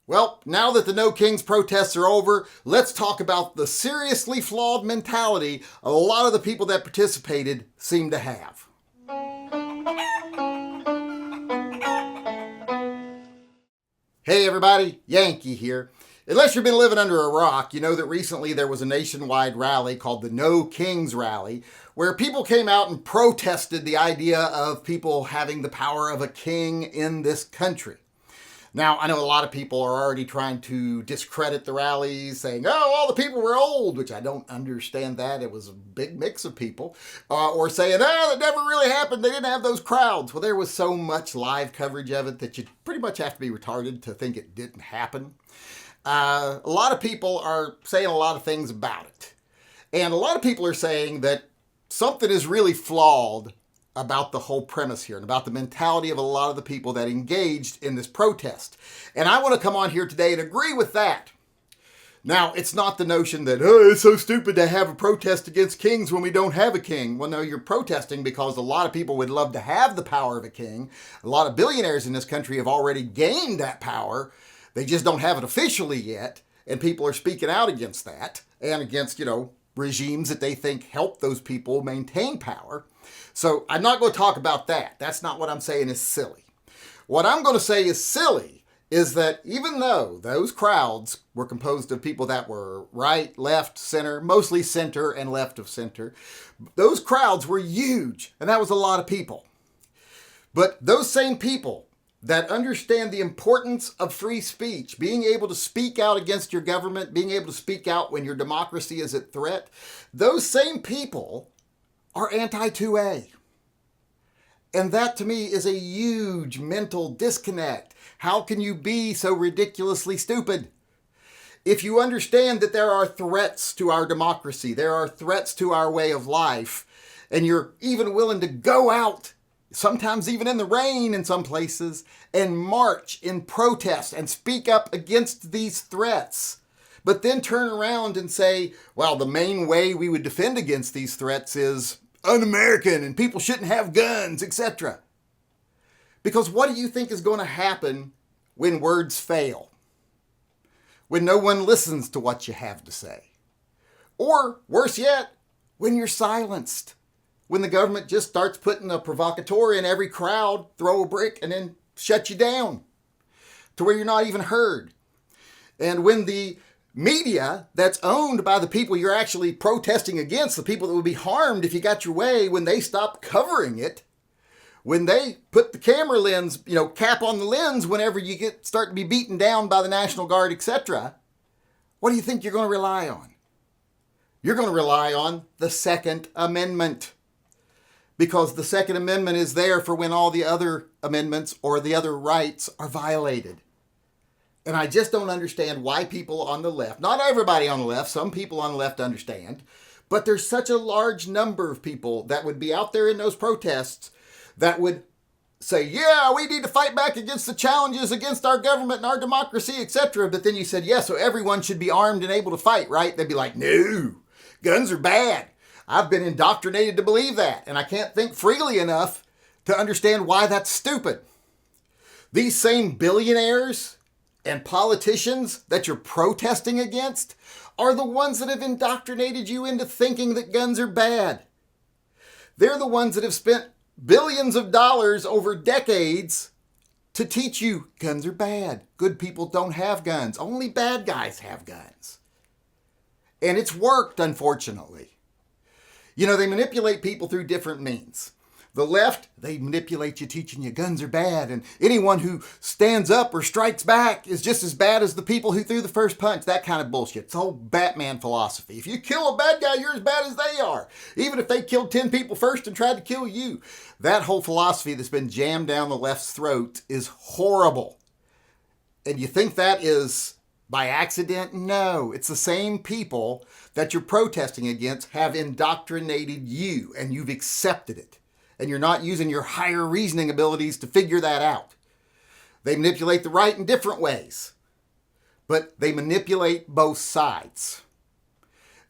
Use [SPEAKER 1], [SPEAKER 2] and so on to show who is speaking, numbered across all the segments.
[SPEAKER 1] Well, now that the No Kings protests are over, let's talk about the seriously flawed mentality a lot of the people that participated seem to have. Hey everybody, Yankee here. Unless you've been living under a rock, you know that recently there was a nationwide rally called the No Kings Rally, where people came out and protested the idea of people having the power of a king in this country. Now, I know a lot of people are already trying to discredit the rallies, saying, oh, all the people were old, which I don't understand that. It was a big mix of people. Or saying, oh, that never really happened. They didn't have those crowds. Well, there was so much live coverage of it that you pretty much have to be retarded to think it didn't happen. A lot of people are saying a lot of things about it. And a lot of people are saying that something is really flawed about the whole premise here and about the mentality of a lot of the people that engaged in this protest. And I want to come on here today and agree with that. Now, it's not the notion that, oh, it's so stupid to have a protest against kings when we don't have a king. Well, no, you're protesting because a lot of people would love to have the power of a king. A lot of billionaires in this country have already gained that power. They just don't have it officially yet. And people are speaking out against that and against, regimes that they think help those people maintain power. So I'm not going to talk about that. That's not what I'm saying is silly. What I'm going to say is silly is that even though those crowds were composed of people that were right, left, center, mostly center and left of center, those crowds were huge, and that was a lot of people. But those same people that understand the importance of free speech, being able to speak out against your government, being able to speak out when your democracy is at threat, those same people are anti-2A. And that to me is a huge mental disconnect. How can you be so ridiculously stupid? If you understand that there are threats to our democracy, there are threats to our way of life, and you're even willing to go out, sometimes even in the rain in some places, and march in protest and speak up against these threats, but then turn around and say, well, the main way we would defend against these threats is un-American and people shouldn't have guns, etc. Because what do you think is going to happen when words fail? When no one listens to what you have to say? Or, worse yet, when you're silenced? When the government just starts putting a provocateur in every crowd, throw a brick, and then shut you down to where you're not even heard. And when the media that's owned by the people you're actually protesting against, the people that would be harmed if you got your way, when they stop covering it, when they put the camera lens, cap on the lens whenever you start to be beaten down by the National Guard, etc., what do you think you're going to rely on? You're going to rely on the Second Amendment. Because the Second Amendment is there for when all the other amendments or the other rights are violated. And I just don't understand why people on the left, not everybody on the left, some people on the left understand, but there's such a large number of people that would be out there in those protests that would say, yeah, we need to fight back against the challenges against our government and our democracy, etc. But then you said, yeah, so everyone should be armed and able to fight, right? They'd be like, no, guns are bad. I've been indoctrinated to believe that, and I can't think freely enough to understand why that's stupid. These same billionaires and politicians that you're protesting against are the ones that have indoctrinated you into thinking that guns are bad. They're the ones that have spent billions of dollars over decades to teach you guns are bad. Good people don't have guns. Only bad guys have guns. And it's worked, unfortunately. They manipulate people through different means. The left, they manipulate you, teaching you guns are bad, and anyone who stands up or strikes back is just as bad as the people who threw the first punch. That kind of bullshit. It's old Batman philosophy. If you kill a bad guy, you're as bad as they are. Even if they killed 10 people first and tried to kill you. That whole philosophy that's been jammed down the left's throat is horrible. And you think that is by accident? No, it's the same people that you're protesting against have indoctrinated you, and you've accepted it. And you're not using your higher reasoning abilities to figure that out. They manipulate the right in different ways, but they manipulate both sides.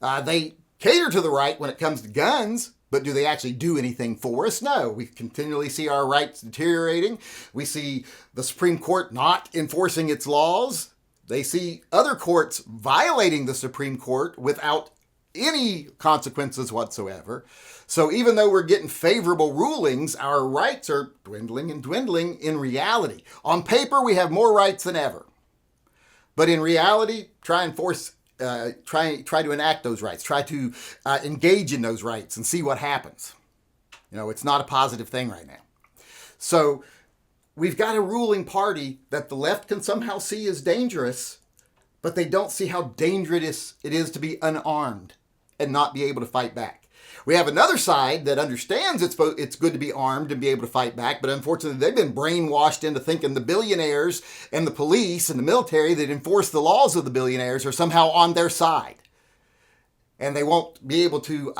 [SPEAKER 1] They cater to the right when it comes to guns, but do they actually do anything for us? No. We continually see our rights deteriorating. We see the Supreme Court not enforcing its laws. They see other courts violating the Supreme Court without any consequences whatsoever. So even though we're getting favorable rulings, our rights are dwindling and dwindling in reality. On paper, we have more rights than ever. But in reality, try to enact those rights. Try to engage in those rights and see what happens. It's not a positive thing right now. So we've got a ruling party that the left can somehow see as dangerous, but they don't see how dangerous it is to be unarmed and not be able to fight back. We have another side that understands it's good to be armed and be able to fight back, but unfortunately they've been brainwashed into thinking the billionaires and the police and the military that enforce the laws of the billionaires are somehow on their side. And they won't be able to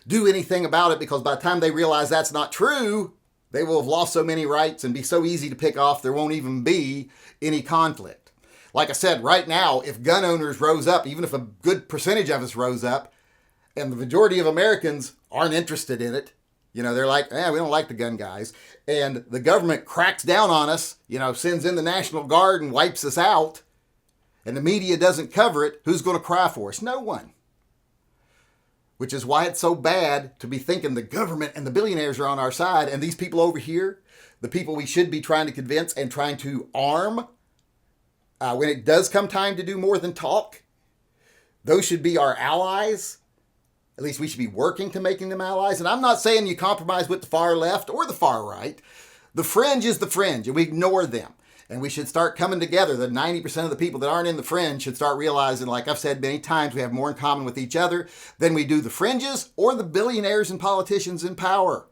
[SPEAKER 1] do anything about it because by the time they realize that's not true, they will have lost so many rights and be so easy to pick off there won't even be any conflict. Like I said, right now, if gun owners rose up, even if a good percentage of us rose up, and the majority of Americans aren't interested in it, they're like, we don't like the gun guys, and the government cracks down on us, sends in the National Guard and wipes us out, and the media doesn't cover it, who's going to cry for us? No one. Which is why it's so bad to be thinking the government and the billionaires are on our side, and these people over here, the people we should be trying to convince and trying to arm, when it does come time to do more than talk, those should be our allies. At least we should be working to making them allies. And I'm not saying you compromise with the far left or the far right. The fringe is the fringe, and we ignore them. And we should start coming together. The 90% of the people that aren't in the fringe should start realizing, like I've said many times, we have more in common with each other than we do the fringes or the billionaires and politicians in power.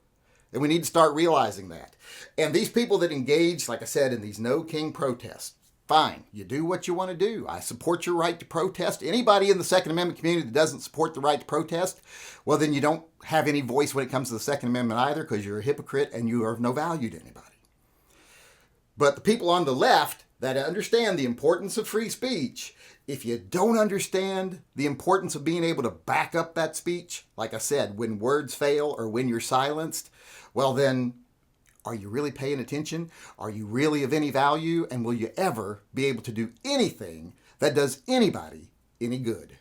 [SPEAKER 1] And we need to start realizing that. And these people that engage, like I said, in these no king protests, fine, you do what you want to do. I support your right to protest. Anybody in the Second Amendment community that doesn't support the right to protest, well, then you don't have any voice when it comes to the Second Amendment either, because you're a hypocrite and you are of no value to anybody. But the people on the left that understand the importance of free speech, if you don't understand the importance of being able to back up that speech, like I said, when words fail or when you're silenced, well then, are you really paying attention? Are you really of any value? And will you ever be able to do anything that does anybody any good?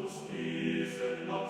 [SPEAKER 2] Spiritus, et non